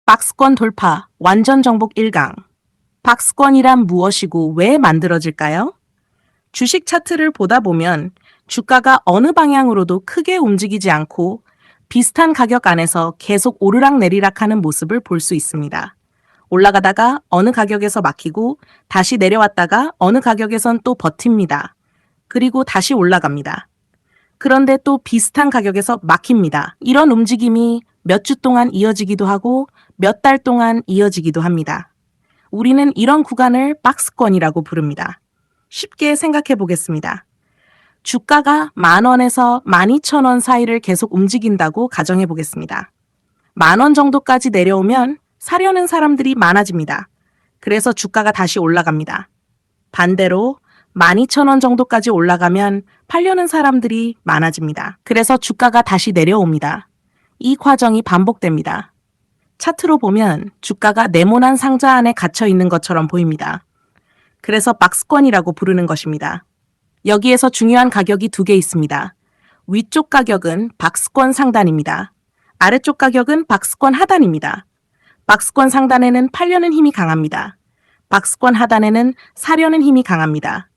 박스권 돌파, 완전 정복 1강. 박스권이란 무엇이고 왜 만들어질까요? 주식 차트를 보다 보면 주가가 어느 방향으로도 크게 움직이지 않고 비슷한 가격 안에서 계속 오르락내리락 하는 모습을 볼 수 있습니다. 올라가다가 어느 가격에서 막히고 다시 내려왔다가 어느 가격에선 또 버팁니다. 그리고 다시 올라갑니다. 그런데 또 비슷한 가격에서 막힙니다. 이런 움직임이 몇 주 동안 이어지기도 하고 몇 달 동안 이어지기도 합니다. 우리는 이런 구간을 박스권이라고 부릅니다. 쉽게 생각해 보겠습니다. 주가가 10,000원에서 12,000원 사이를 계속 움직인다고 가정해 보겠습니다. 10,000원 정도까지 내려오면 사려는 사람들이 많아집니다. 그래서 주가가 다시 올라갑니다. 반대로 12,000원 정도까지 올라가면 팔려는 사람들이 많아집니다. 그래서 주가가 다시 내려옵니다. 이 과정이 반복됩니다. 차트로 보면 주가가 네모난 상자 안에 갇혀 있는 것처럼 보입니다. 그래서 박스권이라고 부르는 것입니다. 여기에서 중요한 가격이 두 개 있습니다. 위쪽 가격은 박스권 상단입니다. 아래쪽 가격은 박스권 하단입니다. 박스권 상단에는 팔려는 힘이 강합니다. 박스권 하단에는 사려는 힘이 강합니다.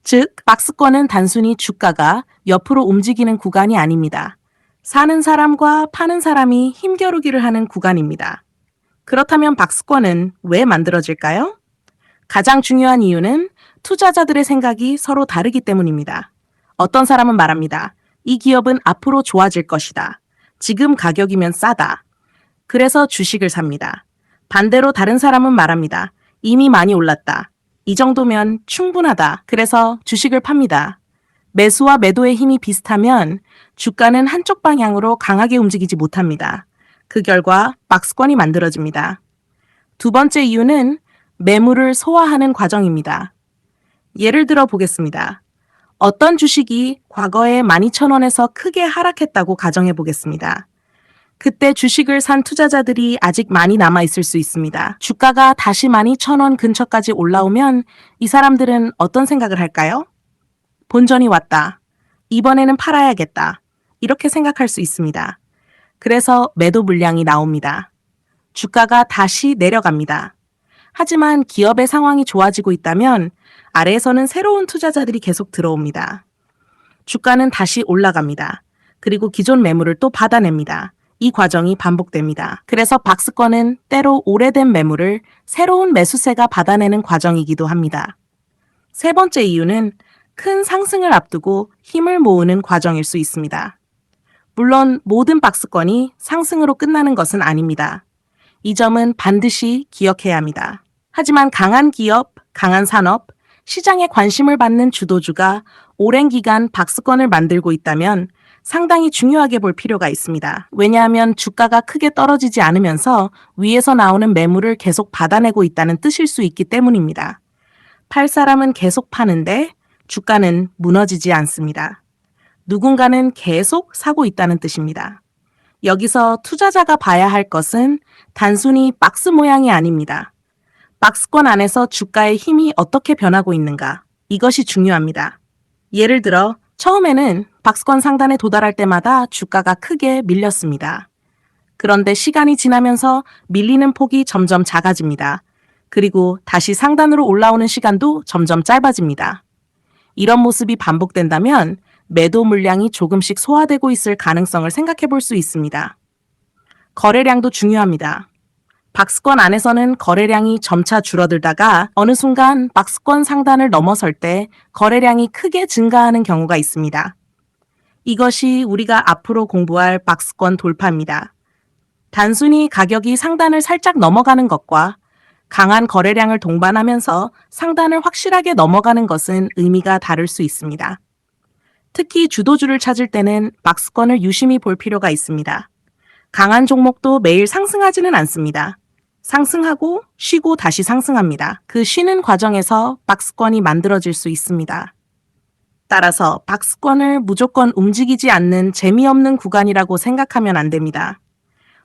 즉, 박스권은 단순히 주가가 옆으로 움직이는 구간이 아닙니다. 사는 사람과 파는 사람이 힘겨루기를 하는 구간입니다. 그렇다면 박스권은 왜 만들어질까요? 가장 중요한 이유는 투자자들의 생각이 서로 다르기 때문입니다. 어떤 사람은 말합니다. 이 기업은 앞으로 좋아질 것이다. 지금 가격이면 싸다. 그래서 주식을 삽니다. 반대로 다른 사람은 말합니다. 이미 많이 올랐다. 이 정도면 충분하다. 그래서 주식을 팝니다. 매수와 매도의 힘이 비슷하면 주가는 한쪽 방향으로 강하게 움직이지 못합니다. 그 결과 박스권이 만들어집니다. 두 번째 이유는 매물을 소화하는 과정입니다. 예를 들어 보겠습니다. 어떤 주식이 과거에 12,000원에서 크게 하락했다고 가정해 보겠습니다. 그때 주식을 산 투자자들이 아직 많이 남아있을 수 있습니다. 주가가 다시 12,000원 근처까지 올라오면 이 사람들은 어떤 생각을 할까요? 본전이 왔다. 이번에는 팔아야겠다. 이렇게 생각할 수 있습니다. 그래서 매도 물량이 나옵니다. 주가가 다시 내려갑니다. 하지만 기업의 상황이 좋아지고 있다면 아래에서는 새로운 투자자들이 계속 들어옵니다. 주가는 다시 올라갑니다. 그리고 기존 매물을 또 받아냅니다. 이 과정이 반복됩니다. 그래서 박스권은 때로 오래된 매물을 새로운 매수세가 받아내는 과정이기도 합니다. 세 번째 이유는 큰 상승을 앞두고 힘을 모으는 과정일 수 있습니다. 물론 모든 박스권이 상승으로 끝나는 것은 아닙니다. 이 점은 반드시 기억해야 합니다. 하지만 강한 기업, 강한 산업, 시장에 관심을 받는 주도주가 오랜 기간 박스권을 만들고 있다면 상당히 중요하게 볼 필요가 있습니다. 왜냐하면 주가가 크게 떨어지지 않으면서 위에서 나오는 매물을 계속 받아내고 있다는 뜻일 수 있기 때문입니다. 팔 사람은 계속 파는데 주가는 무너지지 않습니다. 누군가는 계속 사고 있다는 뜻입니다. 여기서 투자자가 봐야 할 것은 단순히 박스 모양이 아닙니다. 박스권 안에서 주가의 힘이 어떻게 변하고 있는가? 이것이 중요합니다. 예를 들어 처음에는 박스권 상단에 도달할 때마다 주가가 크게 밀렸습니다. 그런데 시간이 지나면서 밀리는 폭이 점점 작아집니다. 그리고 다시 상단으로 올라오는 시간도 점점 짧아집니다. 이런 모습이 반복된다면 매도 물량이 조금씩 소화되고 있을 가능성을 생각해 볼 수 있습니다. 거래량도 중요합니다. 박스권 안에서는 거래량이 점차 줄어들다가 어느 순간 박스권 상단을 넘어설 때 거래량이 크게 증가하는 경우가 있습니다. 이것이 우리가 앞으로 공부할 박스권 돌파입니다. 단순히 가격이 상단을 살짝 넘어가는 것과 강한 거래량을 동반하면서 상단을 확실하게 넘어가는 것은 의미가 다를 수 있습니다. 특히 주도주를 찾을 때는 박스권을 유심히 볼 필요가 있습니다. 강한 종목도 매일 상승하지는 않습니다. 상승하고 쉬고 다시 상승합니다. 그 쉬는 과정에서 박스권이 만들어질 수 있습니다. 따라서 박스권을 무조건 움직이지 않는 재미없는 구간이라고 생각하면 안 됩니다.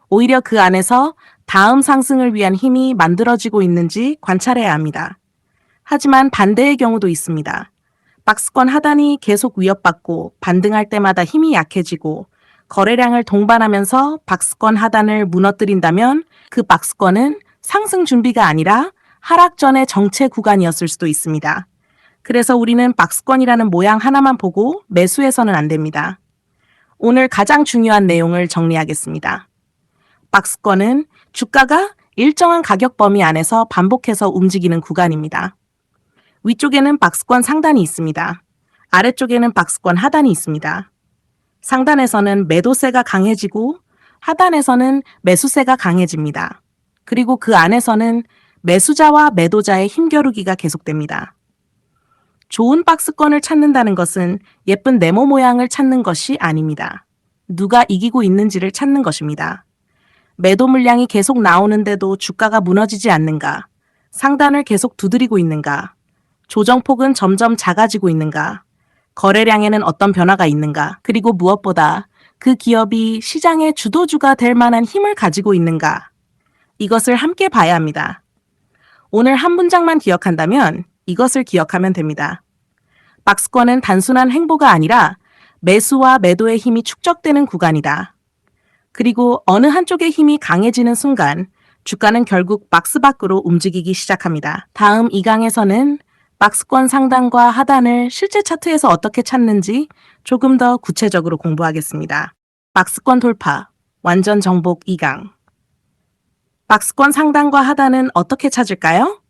오히려 그 안에서 다음 상승을 위한 힘이 만들어지고 있는지 관찰해야 합니다. 하지만 반대의 경우도 있습니다. 박스권 하단이 계속 위협받고 반등할 때마다 힘이 약해지고 거래량을 동반하면서 박스권 하단을 무너뜨린다면 그 박스권은 상승 준비가 아니라 하락 전의 정체 구간이었을 수도 있습니다. 그래서 우리는 박스권이라는 모양 하나만 보고 매수해서는 안 됩니다. 오늘 가장 중요한 내용을 정리하겠습니다. 박스권은 주가가 일정한 가격 범위 안에서 반복해서 움직이는 구간입니다. 위쪽에는 박스권 상단이 있습니다. 아래쪽에는 박스권 하단이 있습니다. 상단에서는 매도세가 강해지고 하단에서는 매수세가 강해집니다. 그리고 그 안에서는 매수자와 매도자의 힘겨루기가 계속됩니다. 좋은 박스권을 찾는다는 것은 예쁜 네모 모양을 찾는 것이 아닙니다. 누가 이기고 있는지를 찾는 것입니다. 매도 물량이 계속 나오는데도 주가가 무너지지 않는가? 상단을 계속 두드리고 있는가? 조정폭은 점점 작아지고 있는가? 거래량에는 어떤 변화가 있는가? 그리고 무엇보다 그 기업이 시장의 주도주가 될 만한 힘을 가지고 있는가? 이것을 함께 봐야 합니다. 오늘 한 문장만 기억한다면 이것을 기억하면 됩니다. 박스권은 단순한 행보가 아니라 매수와 매도의 힘이 축적되는 구간이다. 그리고 어느 한쪽의 힘이 강해지는 순간 주가는 결국 박스 밖으로 움직이기 시작합니다. 다음 2강에서는 박스권 상단과 하단을 실제 차트에서 어떻게 찾는지 조금 더 구체적으로 공부하겠습니다. 박스권 돌파, 완전 정복 2강. 박스권 상단과 하단은 어떻게 찾을까요?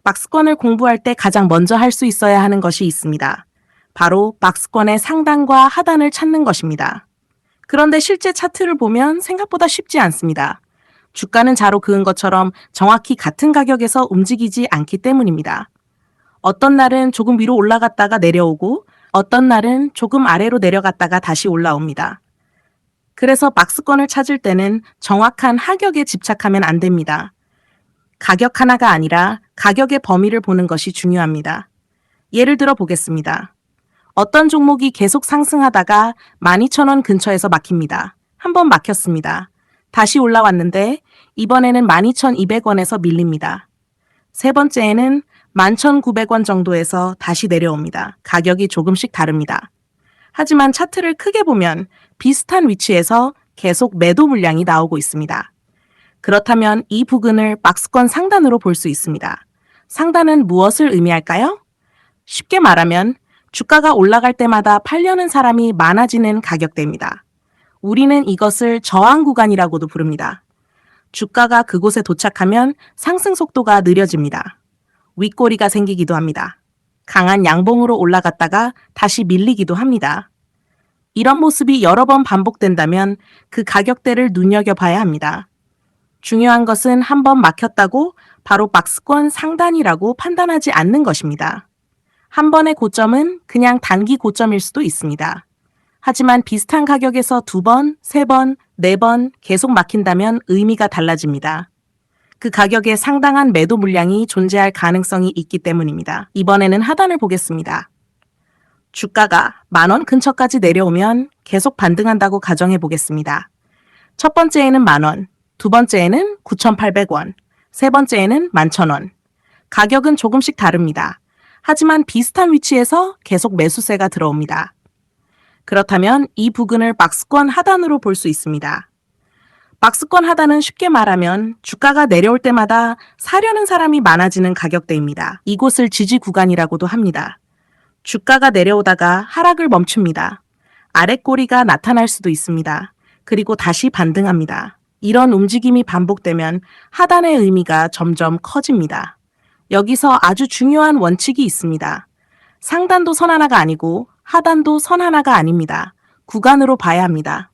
박스권을 공부할 때 가장 먼저 할 수 있어야 하는 것이 있습니다. 바로 박스권의 상단과 하단을 찾는 것입니다. 그런데 실제 차트를 보면 생각보다 쉽지 않습니다. 주가는 자로 그은 것처럼 정확히 같은 가격에서 움직이지 않기 때문입니다. 어떤 날은 조금 위로 올라갔다가 내려오고 어떤 날은 조금 아래로 내려갔다가 다시 올라옵니다. 그래서 박스권을 찾을 때는 정확한 하격에 집착하면 안 됩니다. 가격 하나가 아니라 가격의 범위를 보는 것이 중요합니다. 예를 들어 보겠습니다. 어떤 종목이 계속 상승하다가 12,000원 근처에서 막힙니다. 한번 막혔습니다. 다시 올라왔는데 이번에는 12,200원에서 밀립니다. 세 번째에는 11,900원 정도에서 다시 내려옵니다. 가격이 조금씩 다릅니다. 하지만 차트를 크게 보면 비슷한 위치에서 계속 매도 물량이 나오고 있습니다. 그렇다면 이 부근을 박스권 상단으로 볼 수 있습니다. 상단은 무엇을 의미할까요? 쉽게 말하면 주가가 올라갈 때마다 팔려는 사람이 많아지는 가격대입니다. 우리는 이것을 저항 구간이라고도 부릅니다. 주가가 그곳에 도착하면 상승 속도가 느려집니다. 윗꼬리가 생기기도 합니다. 강한 양봉으로 올라갔다가 다시 밀리기도 합니다. 이런 모습이 여러 번 반복된다면 그 가격대를 눈여겨봐야 합니다. 중요한 것은 한번 막혔다고 바로 박스권 상단이라고 판단하지 않는 것입니다. 한 번의 고점은 그냥 단기 고점일 수도 있습니다. 하지만 비슷한 가격에서 2번, 3번, 4번 계속 막힌다면 의미가 달라집니다. 그 가격에 상당한 매도 물량이 존재할 가능성이 있기 때문입니다. 이번에는 하단을 보겠습니다. 주가가 10,000원 근처까지 내려오면 계속 반등한다고 가정해 보겠습니다. 첫 번째에는 10,000원, 두 번째에는 9,800원, 세 번째에는 11,000원. 가격은 조금씩 다릅니다. 하지만 비슷한 위치에서 계속 매수세가 들어옵니다. 그렇다면 이 부근을 박스권 하단으로 볼 수 있습니다. 박스권 하단은 쉽게 말하면 주가가 내려올 때마다 사려는 사람이 많아지는 가격대입니다. 이곳을 지지 구간이라고도 합니다. 주가가 내려오다가 하락을 멈춥니다. 아랫꼬리가 나타날 수도 있습니다. 그리고 다시 반등합니다. 이런 움직임이 반복되면 하단의 의미가 점점 커집니다. 여기서 아주 중요한 원칙이 있습니다. 상단도 선 하나가 아니고 하단도 선 하나가 아닙니다. 구간으로 봐야 합니다.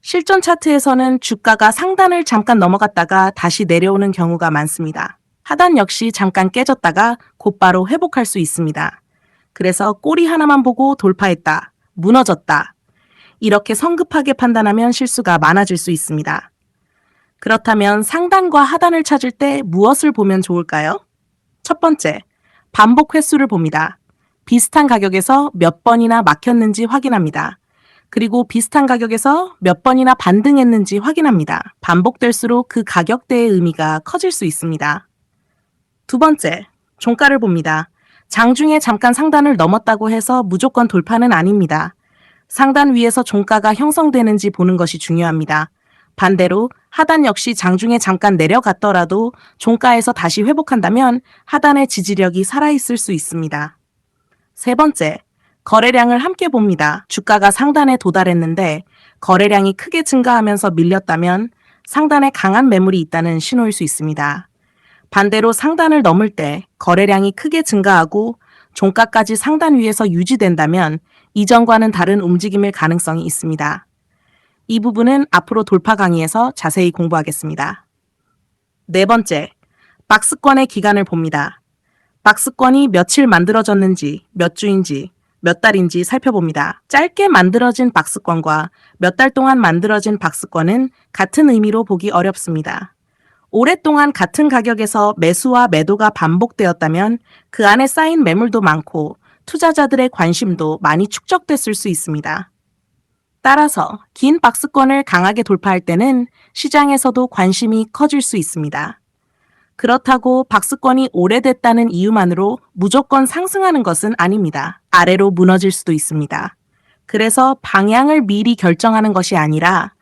실전 차트에서는 주가가 상단을 잠깐 넘어갔다가 다시 내려오는 경우가 많습니다. 하단 역시 잠깐 깨졌다가 곧바로 회복할 수 있습니다. 그래서 꼬리 하나만 보고 돌파했다, 무너졌다. 이렇게 성급하게 판단하면 실수가 많아질 수 있습니다. 그렇다면 상단과 하단을 찾을 때 무엇을 보면 좋을까요? 첫 번째, 반복 횟수를 봅니다. 비슷한 가격에서 몇 번이나 막혔는지 확인합니다. 그리고 비슷한 가격에서 몇 번이나 반등했는지 확인합니다. 반복될수록 그 가격대의 의미가 커질 수 있습니다. 두 번째, 종가를 봅니다. 장중에 잠깐 상단을 넘었다고 해서 무조건 돌파는 아닙니다. 상단 위에서 종가가 형성되는지 보는 것이 중요합니다. 반대로 하단 역시 장중에 잠깐 내려갔더라도 종가에서 다시 회복한다면 하단의 지지력이 살아있을 수 있습니다. 세 번째, 거래량을 함께 봅니다. 주가가 상단에 도달했는데 거래량이 크게 증가하면서 밀렸다면 상단에 강한 매물이 있다는 신호일 수 있습니다. 반대로 상단을 넘을 때 거래량이 크게 증가하고 종가까지 상단 위에서 유지된다면 이전과는 다른 움직임일 가능성이 있습니다. 이 부분은 앞으로 돌파 강의에서 자세히 공부하겠습니다. 네 번째, 박스권의 기간을 봅니다. 박스권이 며칠 만들어졌는지, 몇 주인지, 몇 달인지 살펴봅니다. 짧게 만들어진 박스권과 몇 달 동안 만들어진 박스권은 같은 의미로 보기 어렵습니다. 오랫동안 같은 가격에서 매수와 매도가 반복되었다면 그 안에 쌓인 매물도 많고 투자자들의 관심도 많이 축적됐을 수 있습니다. 따라서 긴 박스권을 강하게 돌파할 때는 시장에서도 관심이 커질 수 있습니다. 그렇다고 박스권이 오래됐다는 이유만으로 무조건 상승하는 것은 아닙니다. 아래로 무너질 수도 있습니다. 그래서 방향을 미리 결정하는 것이 아니라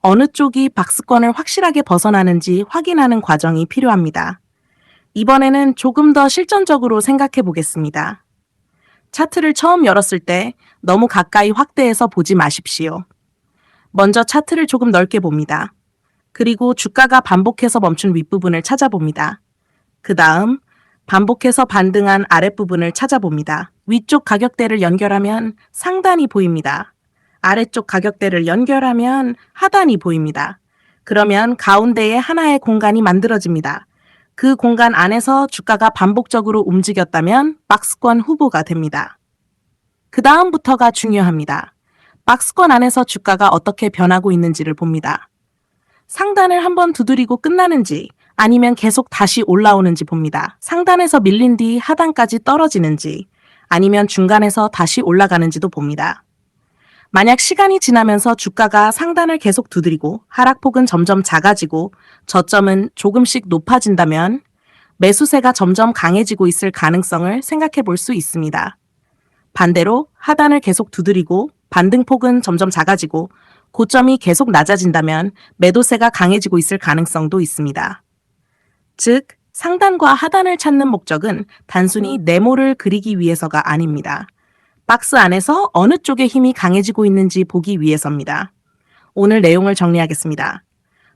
어느 쪽이 박스권을 확실하게 벗어나는지 확인하는 과정이 필요합니다. 이번에는 조금 더 실전적으로 생각해 보겠습니다. 차트를 처음 열었을 때 너무 가까이 확대해서 보지 마십시오. 먼저 차트를 조금 넓게 봅니다. 그리고 주가가 반복해서 멈춘 윗부분을 찾아봅니다. 그 다음 반복해서 반등한 아랫부분을 찾아봅니다. 위쪽 가격대를 연결하면 상단이 보입니다. 아래쪽 가격대를 연결하면 하단이 보입니다. 그러면 가운데에 하나의 공간이 만들어집니다. 그 공간 안에서 주가가 반복적으로 움직였다면 박스권 후보가 됩니다. 그 다음부터가 중요합니다. 박스권 안에서 주가가 어떻게 변하고 있는지를 봅니다. 상단을 한번 두드리고 끝나는지 아니면 계속 다시 올라오는지 봅니다. 상단에서 밀린 뒤 하단까지 떨어지는지 아니면 중간에서 다시 올라가는지도 봅니다. 만약 시간이 지나면서 주가가 상단을 계속 두드리고 하락폭은 점점 작아지고 저점은 조금씩 높아진다면 매수세가 점점 강해지고 있을 가능성을 생각해 볼 수 있습니다. 반대로 하단을 계속 두드리고 반등폭은 점점 작아지고 고점이 계속 낮아진다면 매도세가 강해지고 있을 가능성도 있습니다. 즉, 상단과 하단을 찾는 목적은 단순히 네모를 그리기 위해서가 아닙니다. 박스 안에서 어느 쪽의 힘이 강해지고 있는지 보기 위해서입니다. 오늘 내용을 정리하겠습니다.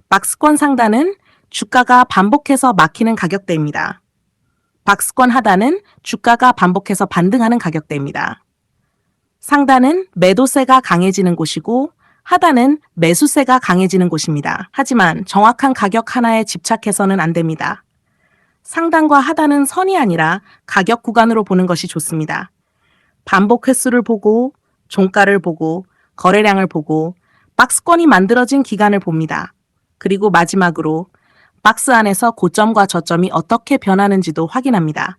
박스권 상단은 주가가 반복해서 막히는 가격대입니다. 박스권 하단은 주가가 반복해서 반등하는 가격대입니다. 상단은 매도세가 강해지는 곳이고 하단은 매수세가 강해지는 곳입니다. 하지만 정확한 가격 하나에 집착해서는 안 됩니다. 상단과 하단은 선이 아니라 가격 구간으로 보는 것이 좋습니다. 반복 횟수를 보고, 종가를 보고, 거래량을 보고, 박스권이 만들어진 기간을 봅니다. 그리고 마지막으로 박스 안에서 고점과 저점이 어떻게 변하는지도 확인합니다.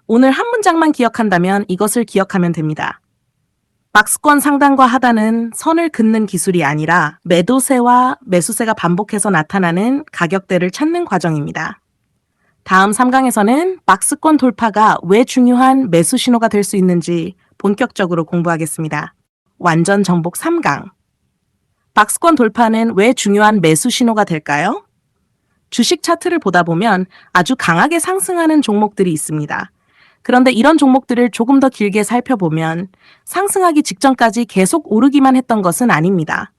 오늘 한 문장만 기억한다면 이것을 기억하면 됩니다. 박스권 상단과 하단은 선을 긋는 기술이 아니라 매도세와 매수세가 반복해서 나타나는 가격대를 찾는 과정입니다. 다음 3강에서는 박스권 돌파가 왜 중요한 매수 신호가 될 수 있는지 본격적으로 공부하겠습니다. 완전 정복 3강. 박스권 돌파는 왜 중요한 매수 신호가 될까요? 주식 차트를 보다 보면 아주 강하게 상승하는 종목들이 있습니다. 그런데 이런 종목들을 조금 더 길게 살펴보면 상승하기 직전까지 계속 오르기만 했던 것은 아닙니다.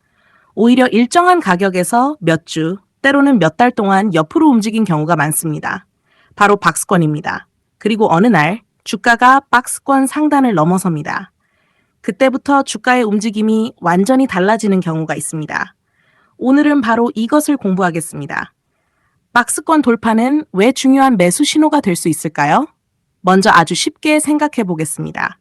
오히려 일정한 가격에서 몇 주, 때로는 몇 달 동안 옆으로 움직인 경우가 많습니다. 바로 박스권입니다. 그리고 어느 날 주가가 박스권 상단을 넘어섭니다. 그때부터 주가의 움직임이 완전히 달라지는 경우가 있습니다. 오늘은 바로 이것을 공부하겠습니다. 박스권 돌파는 왜 중요한 매수 신호가 될 수 있을까요? 먼저 아주 쉽게 생각해 보겠습니다.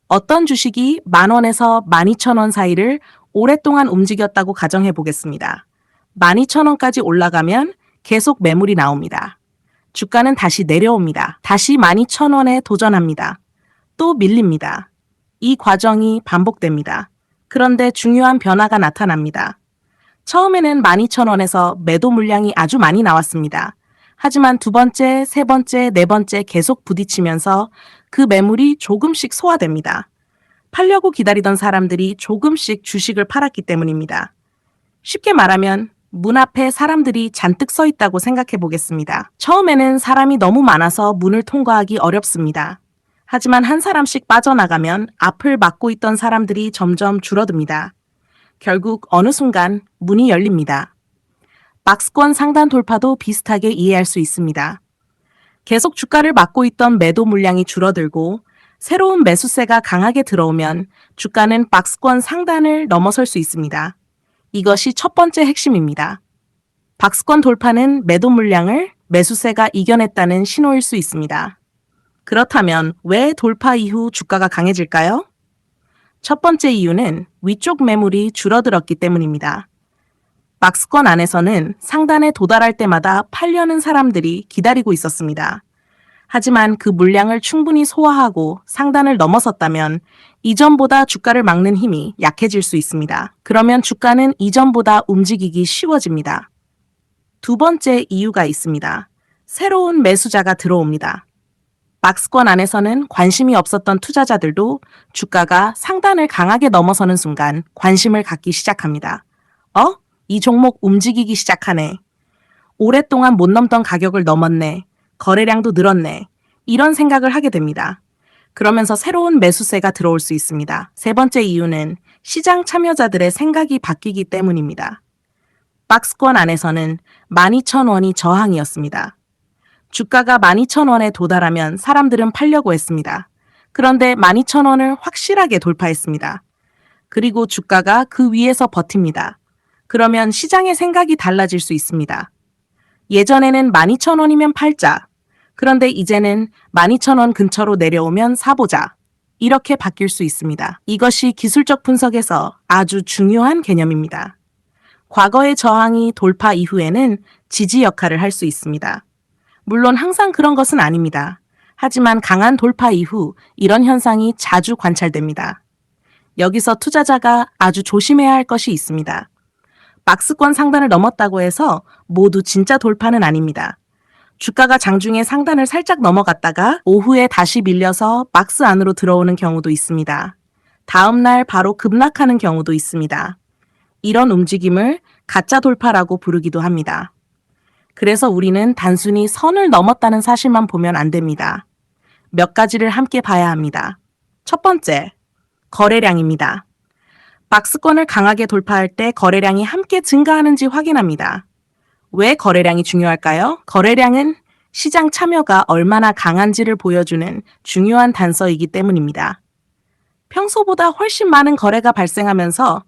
어떤 주식이 10,000원에서 12,000원 사이를 오랫동안 움직였다고 가정해 보겠습니다. 12,000원까지 올라가면 계속 매물이 나옵니다. 주가는 다시 내려옵니다. 다시 12,000원에 도전합니다. 또 밀립니다. 이 과정이 반복됩니다. 그런데 중요한 변화가 나타납니다. 처음에는 12,000원에서 매도 물량이 아주 많이 나왔습니다. 하지만 두 번째, 세 번째, 네 번째 계속 부딪히면서 그 매물이 조금씩 소화됩니다. 팔려고 기다리던 사람들이 조금씩 주식을 팔았기 때문입니다. 쉽게 말하면 문 앞에 사람들이 잔뜩 서 있다고 생각해 보겠습니다. 처음에는 사람이 너무 많아서 문을 통과하기 어렵습니다. 하지만 한 사람씩 빠져나가면 앞을 막고 있던 사람들이 점점 줄어듭니다. 결국 어느 순간 문이 열립니다. 박스권 상단 돌파도 비슷하게 이해할 수 있습니다. 계속 주가를 막고 있던 매도 물량이 줄어들고 새로운 매수세가 강하게 들어오면 주가는 박스권 상단을 넘어설 수 있습니다. 이것이 첫 번째 핵심입니다. 박스권 돌파는 매도 물량을 매수세가 이겨냈다는 신호일 수 있습니다. 그렇다면 왜 돌파 이후 주가가 강해질까요? 첫 번째 이유는 위쪽 매물이 줄어들었기 때문입니다. 박스권 안에서는 상단에 도달할 때마다 팔려는 사람들이 기다리고 있었습니다. 하지만 그 물량을 충분히 소화하고 상단을 넘어섰다면 이전보다 주가를 막는 힘이 약해질 수 있습니다. 그러면 주가는 이전보다 움직이기 쉬워집니다. 두 번째 이유가 있습니다. 새로운 매수자가 들어옵니다. 박스권 안에서는 관심이 없었던 투자자들도 주가가 상단을 강하게 넘어서는 순간 관심을 갖기 시작합니다. 이 종목 움직이기 시작하네. 오랫동안 못 넘던 가격을 넘었네. 거래량도 늘었네. 이런 생각을 하게 됩니다. 그러면서 새로운 매수세가 들어올 수 있습니다. 세 번째 이유는 시장 참여자들의 생각이 바뀌기 때문입니다. 박스권 안에서는 12,000원이 저항이었습니다. 주가가 12,000원에 도달하면 사람들은 팔려고 했습니다. 그런데 12,000원을 확실하게 돌파했습니다. 그리고 주가가 그 위에서 버팁니다. 그러면 시장의 생각이 달라질 수 있습니다. 예전에는 12,000원이면 팔자. 그런데 이제는 12,000원 근처로 내려오면 사보자. 이렇게 바뀔 수 있습니다. 이것이 기술적 분석에서 아주 중요한 개념입니다. 과거의 저항이 돌파 이후에는 지지 역할을 할 수 있습니다. 물론 항상 그런 것은 아닙니다. 하지만 강한 돌파 이후 이런 현상이 자주 관찰됩니다. 여기서 투자자가 아주 조심해야 할 것이 있습니다. 박스권 상단을 넘었다고 해서 모두 진짜 돌파는 아닙니다. 주가가 장중에 상단을 살짝 넘어갔다가 오후에 다시 밀려서 박스 안으로 들어오는 경우도 있습니다. 다음 날 바로 급락하는 경우도 있습니다. 이런 움직임을 가짜 돌파라고 부르기도 합니다. 그래서 우리는 단순히 선을 넘었다는 사실만 보면 안 됩니다. 몇 가지를 함께 봐야 합니다. 첫 번째, 거래량입니다. 박스권을 강하게 돌파할 때 거래량이 함께 증가하는지 확인합니다. 왜 거래량이 중요할까요? 거래량은 시장 참여가 얼마나 강한지를 보여주는 중요한 단서이기 때문입니다. 평소보다 훨씬 많은 거래가 발생하면서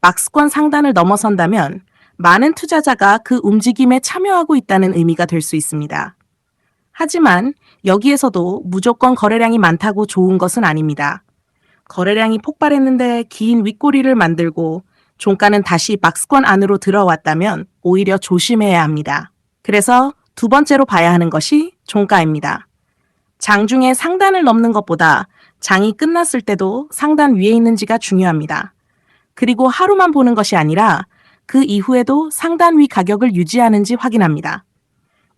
박스권 상단을 넘어선다면 많은 투자자가 그 움직임에 참여하고 있다는 의미가 될 수 있습니다. 하지만 여기에서도 무조건 거래량이 많다고 좋은 것은 아닙니다. 거래량이 폭발했는데 긴 윗꼬리를 만들고 종가는 다시 박스권 안으로 들어왔다면 오히려 조심해야 합니다. 그래서 두 번째로 봐야 하는 것이 종가입니다. 장중에 상단을 넘는 것보다 장이 끝났을 때도 상단 위에 있는지가 중요합니다. 그리고 하루만 보는 것이 아니라 그 이후에도 상단 위 가격을 유지하는지 확인합니다.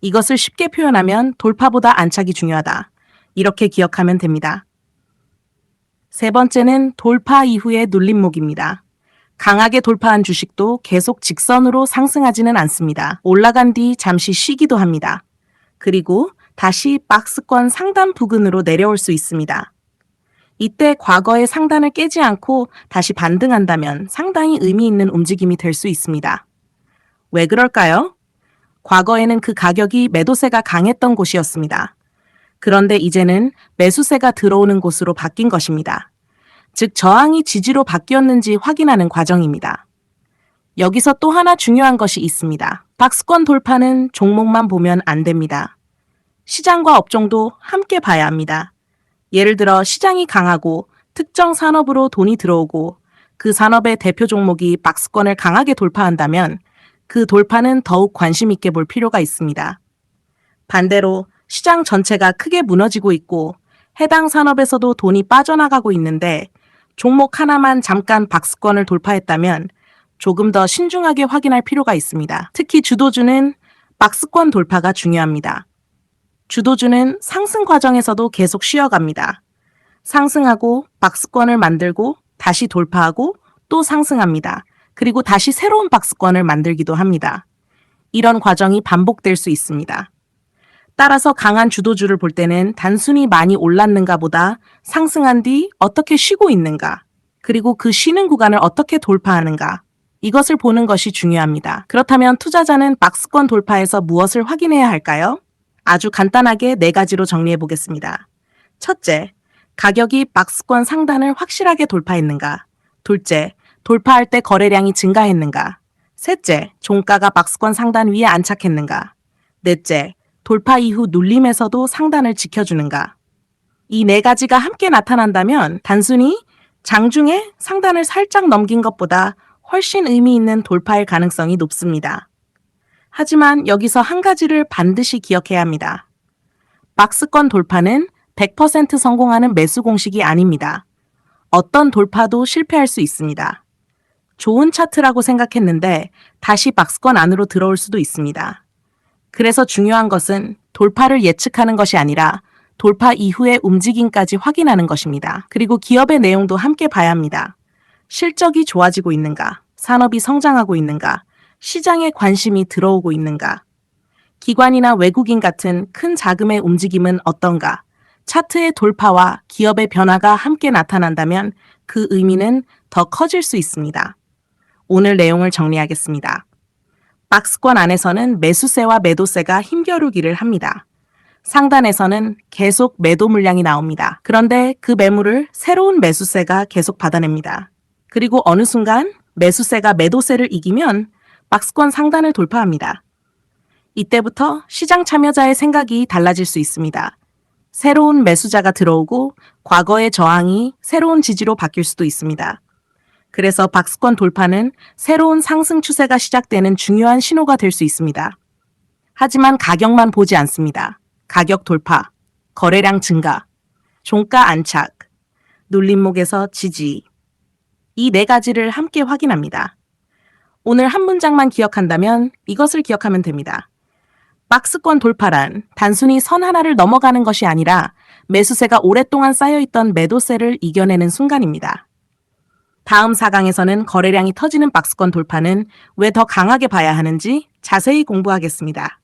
이것을 쉽게 표현하면 돌파보다 안착이 중요하다. 이렇게 기억하면 됩니다. 세 번째는 돌파 이후의 눌림목입니다. 강하게 돌파한 주식도 계속 직선으로 상승하지는 않습니다. 올라간 뒤 잠시 쉬기도 합니다. 그리고 다시 박스권 상단 부근으로 내려올 수 있습니다. 이때 과거의 상단을 깨지 않고 다시 반등한다면 상당히 의미 있는 움직임이 될 수 있습니다. 왜 그럴까요? 과거에는 그 가격이 매도세가 강했던 곳이었습니다. 그런데 이제는 매수세가 들어오는 곳으로 바뀐 것입니다. 즉 저항이 지지로 바뀌었는지 확인하는 과정입니다. 여기서 또 하나 중요한 것이 있습니다. 박스권 돌파는 종목만 보면 안 됩니다. 시장과 업종도 함께 봐야 합니다. 예를 들어 시장이 강하고 특정 산업으로 돈이 들어오고 그 산업의 대표 종목이 박스권을 강하게 돌파한다면 그 돌파는 더욱 관심 있게 볼 필요가 있습니다. 반대로 시장 전체가 크게 무너지고 있고 해당 산업에서도 돈이 빠져나가고 있는데 종목 하나만 잠깐 박스권을 돌파했다면 조금 더 신중하게 확인할 필요가 있습니다. 특히 주도주는 박스권 돌파가 중요합니다. 주도주는 상승 과정에서도 계속 쉬어갑니다. 상승하고 박스권을 만들고 다시 돌파하고 또 상승합니다. 그리고 다시 새로운 박스권을 만들기도 합니다. 이런 과정이 반복될 수 있습니다. 따라서 강한 주도주를 볼 때는 단순히 많이 올랐는가 보다 상승한 뒤 어떻게 쉬고 있는가, 그리고 그 쉬는 구간을 어떻게 돌파하는가, 이것을 보는 것이 중요합니다. 그렇다면 투자자는 박스권 돌파에서 무엇을 확인해야 할까요? 아주 간단하게 4가지로 정리해 보겠습니다. 첫째, 가격이 박스권 상단을 확실하게 돌파했는가. 둘째, 돌파할 때 거래량이 증가했는가. 셋째, 종가가 박스권 상단 위에 안착했는가. 넷째, 돌파 이후 눌림에서도 상단을 지켜주는가. 이 4가지가 함께 나타난다면 단순히 장중에 상단을 살짝 넘긴 것보다 훨씬 의미 있는 돌파일 가능성이 높습니다. 하지만 여기서 한 가지를 반드시 기억해야 합니다. 박스권 돌파는 100% 성공하는 매수 공식이 아닙니다. 어떤 돌파도 실패할 수 있습니다. 좋은 차트라고 생각했는데 다시 박스권 안으로 들어올 수도 있습니다. 그래서 중요한 것은 돌파를 예측하는 것이 아니라 돌파 이후의 움직임까지 확인하는 것입니다. 그리고 기업의 내용도 함께 봐야 합니다. 실적이 좋아지고 있는가? 산업이 성장하고 있는가? 시장에 관심이 들어오고 있는가? 기관이나 외국인 같은 큰 자금의 움직임은 어떤가? 차트의 돌파와 기업의 변화가 함께 나타난다면 그 의미는 더 커질 수 있습니다. 오늘 내용을 정리하겠습니다. 박스권 안에서는 매수세와 매도세가 힘겨루기를 합니다. 상단에서는 계속 매도 물량이 나옵니다. 그런데 그 매물을 새로운 매수세가 계속 받아냅니다. 그리고 어느 순간 매수세가 매도세를 이기면 박스권 상단을 돌파합니다. 이때부터 시장 참여자의 생각이 달라질 수 있습니다. 새로운 매수자가 들어오고 과거의 저항이 새로운 지지로 바뀔 수도 있습니다. 그래서 박스권 돌파는 새로운 상승 추세가 시작되는 중요한 신호가 될 수 있습니다. 하지만 가격만 보지 않습니다. 가격 돌파, 거래량 증가, 종가 안착, 눌림목에서 지지. 이 4가지를 함께 확인합니다. 오늘 한 문장만 기억한다면 이것을 기억하면 됩니다. 박스권 돌파란 단순히 선 하나를 넘어가는 것이 아니라 매수세가 오랫동안 쌓여있던 매도세를 이겨내는 순간입니다. 다음 4강에서는 거래량이 터지는 박스권 돌파는 왜 더 강하게 봐야 하는지 자세히 공부하겠습니다.